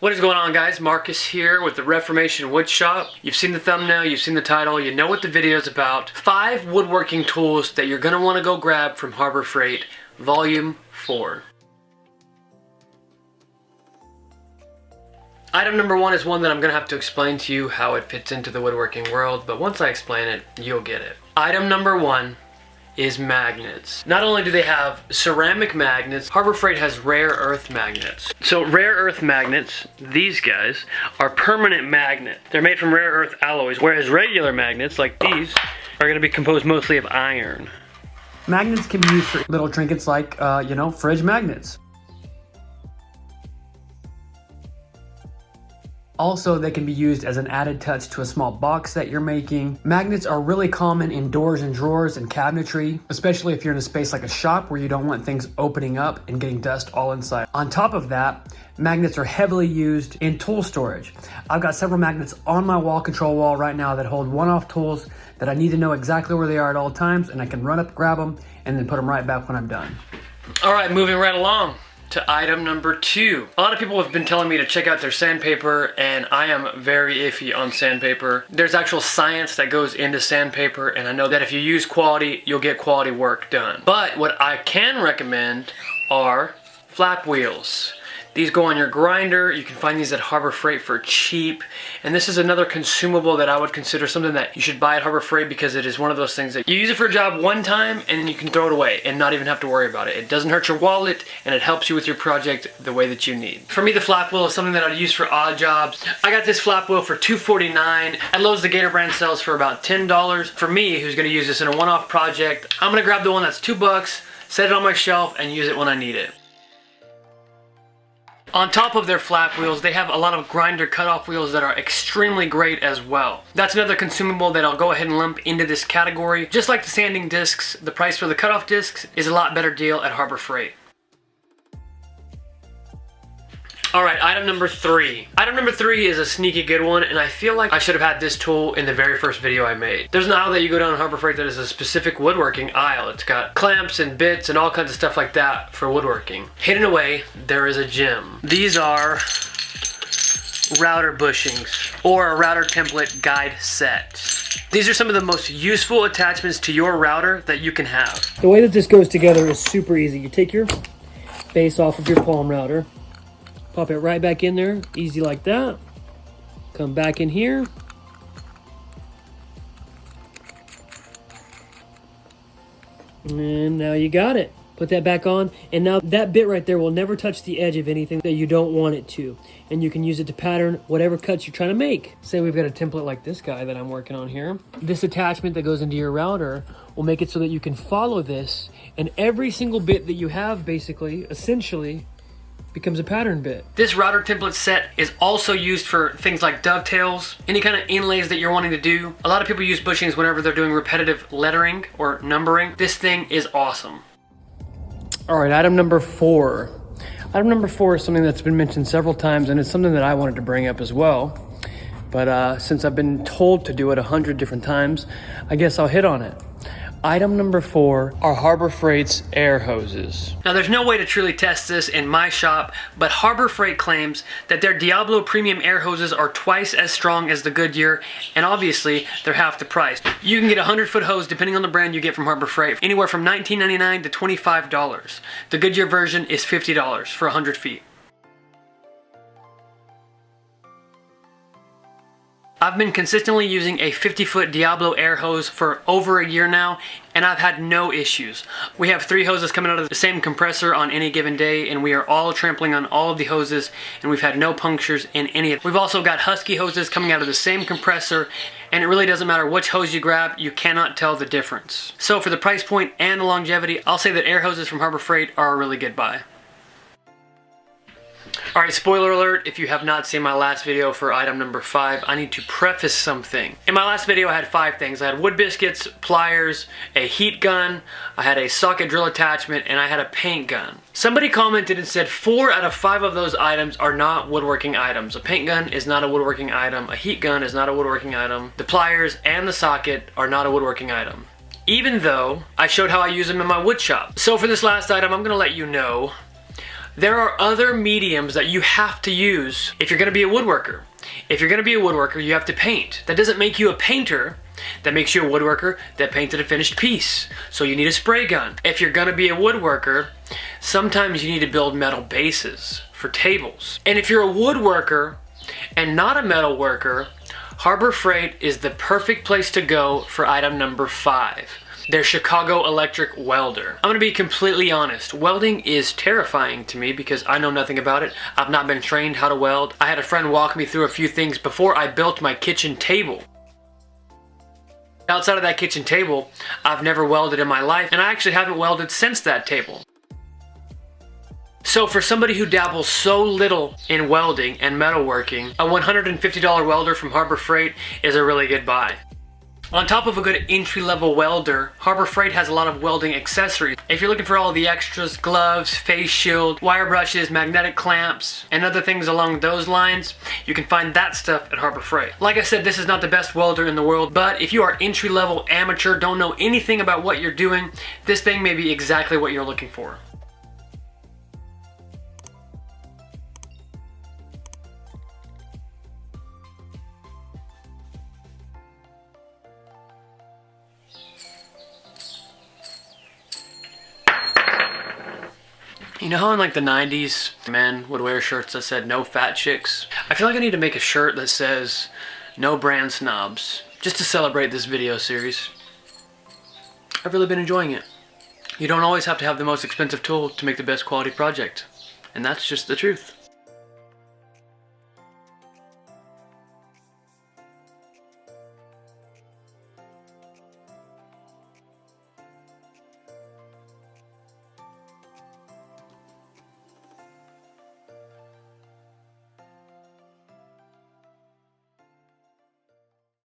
What is going on, guys? Marcus here with the Reformation Woodshop. You've seen the thumbnail, you've seen the title, you know what the video is about. 5 woodworking tools that you're going to want to go grab from Harbor Freight, Volume 4. Item number 1 is one that I'm going to have to explain to you how it fits into the woodworking world, but once I explain it, you'll get it. Item number 1 is magnets. Not only do they have ceramic magnets, Harbor Freight has rare earth magnets. So rare earth magnets, these guys, are permanent magnet. They're made from rare earth alloys, whereas regular magnets like these are going to be composed mostly of iron. Magnets can be used for little trinkets like, fridge magnets. Also, they can be used as an added touch to a small box that you're making. Magnets are really common in doors and drawers and cabinetry, especially if you're in a space like a shop where you don't want things opening up and getting dust all inside. On top of that, magnets are heavily used in tool storage. I've got several magnets on my wall control wall right now that hold one-off tools that I need to know exactly where they are at all times, and I can run up, grab them, and then put them right back when I'm done. All right, moving right along to item number 2. A lot of people have been telling me to check out their sandpaper, and I am very iffy on sandpaper. There's actual science that goes into sandpaper, and I know that if you use quality, you'll get quality work done. But what I can recommend are flap wheels. These go on your grinder. You can find these at Harbor Freight for cheap. And this is another consumable that I would consider something that you should buy at Harbor Freight, because it is one of those things that you use it for a job one time and then you can throw it away and not even have to worry about it. It doesn't hurt your wallet, and it helps you with your project the way that you need. For me, the flap wheel is something that I'd use for odd jobs. I got this flap wheel for $2.49. At Lowe's, the Gator brand sells for about $10. For me, who's gonna use this in a one-off project, I'm gonna grab the one that's $2, set it on my shelf, and use it when I need it. On top of their flap wheels, they have a lot of grinder cutoff wheels that are extremely great as well. That's another consumable that I'll go ahead and lump into this category. Just like the sanding discs, the price for the cutoff discs is a lot better deal at Harbor Freight. All right, item number 3. Item number 3 is a sneaky good one, and I feel like I should have had this tool in the very first video I made. There's an aisle that you go down Harbor Freight that is a specific woodworking aisle. It's got clamps and bits and all kinds of stuff like that for woodworking. Hidden away, there is a gem. These are router bushings, or a router template guide set. These are some of the most useful attachments to your router that you can have. The way that this goes together is super easy. You take your base off of your palm router, pop it right back in there, easy like that. Come back in here. And now you got it. Put that back on, and now that bit right there will never touch the edge of anything that you don't want it to. And you can use it to pattern whatever cuts you're trying to make. Say we've got a template like this guy that I'm working on here. This attachment that goes into your router will make it so that you can follow this, and every single bit that you have basically, essentially, becomes a pattern bit. This router template set is also used for things like dovetails, any kind of inlays that you're wanting to do. A lot of people use bushings whenever they're doing repetitive lettering or numbering. This thing is awesome. All right, item number 4. Item number 4 is something that's been mentioned several times, and it's something that I wanted to bring up as well. But since I've been told to do it 100 different times, I guess I'll hit on it. Item number 4 are Harbor Freight's air hoses. Now, there's no way to truly test this in my shop, but Harbor Freight claims that their Diablo premium air hoses are twice as strong as the Goodyear, and obviously they're half the price. You can get a 100-foot hose, depending on the brand you get from Harbor Freight, anywhere from $19.99 to $25. The Goodyear version is $50 for 100 feet. I've been consistently using a 50-foot Diablo air hose for over a year now, and I've had no issues. We have 3 hoses coming out of the same compressor on any given day, and we are all trampling on all of the hoses, and we've had no punctures in any of them. We've also got Husky hoses coming out of the same compressor, and it really doesn't matter which hose you grab, you cannot tell the difference. So for the price point and the longevity, I'll say that air hoses from Harbor Freight are a really good buy. Alright, spoiler alert, if you have not seen my last video for item number 5, I need to preface something. In my last video I had 5 things. I had wood biscuits, pliers, a heat gun, I had a socket drill attachment, and I had a paint gun. Somebody commented and said 4 out of 5 of those items are not woodworking items. A paint gun is not a woodworking item, a heat gun is not a woodworking item, the pliers and the socket are not a woodworking item. Even though I showed how I use them in my wood shop. So for this last item, I'm going to let you know There are other mediums that you have to use if you're gonna be a woodworker. If you're gonna be a woodworker, you have to paint. That doesn't make you a painter. That makes you a woodworker that painted a finished piece. So you need a spray gun. If you're gonna be a woodworker, sometimes you need to build metal bases for tables. And if you're a woodworker and not a metal worker, Harbor Freight is the perfect place to go for item number 5. Their Chicago electric welder. I'm gonna be completely honest. Welding is terrifying to me because I know nothing about it. I've not been trained how to weld. I had a friend walk me through a few things before I built my kitchen table. Outside of that kitchen table, I've never welded in my life, and I actually haven't welded since that table. So for somebody who dabbles so little in welding and metalworking, a $150 welder from Harbor Freight is a really good buy. On top of a good entry-level welder, Harbor Freight has a lot of welding accessories. If you're looking for all the extras, gloves, face shield, wire brushes, magnetic clamps, and other things along those lines, you can find that stuff at Harbor Freight. Like I said, this is not the best welder in the world, but if you are entry-level amateur, don't know anything about what you're doing, this thing may be exactly what you're looking for. You know how in like the 90s, men would wear shirts that said no fat chicks? I feel like I need to make a shirt that says no brand snobs, just to celebrate this video series. I've really been enjoying it. You don't always have to have the most expensive tool to make the best quality project. And that's just the truth.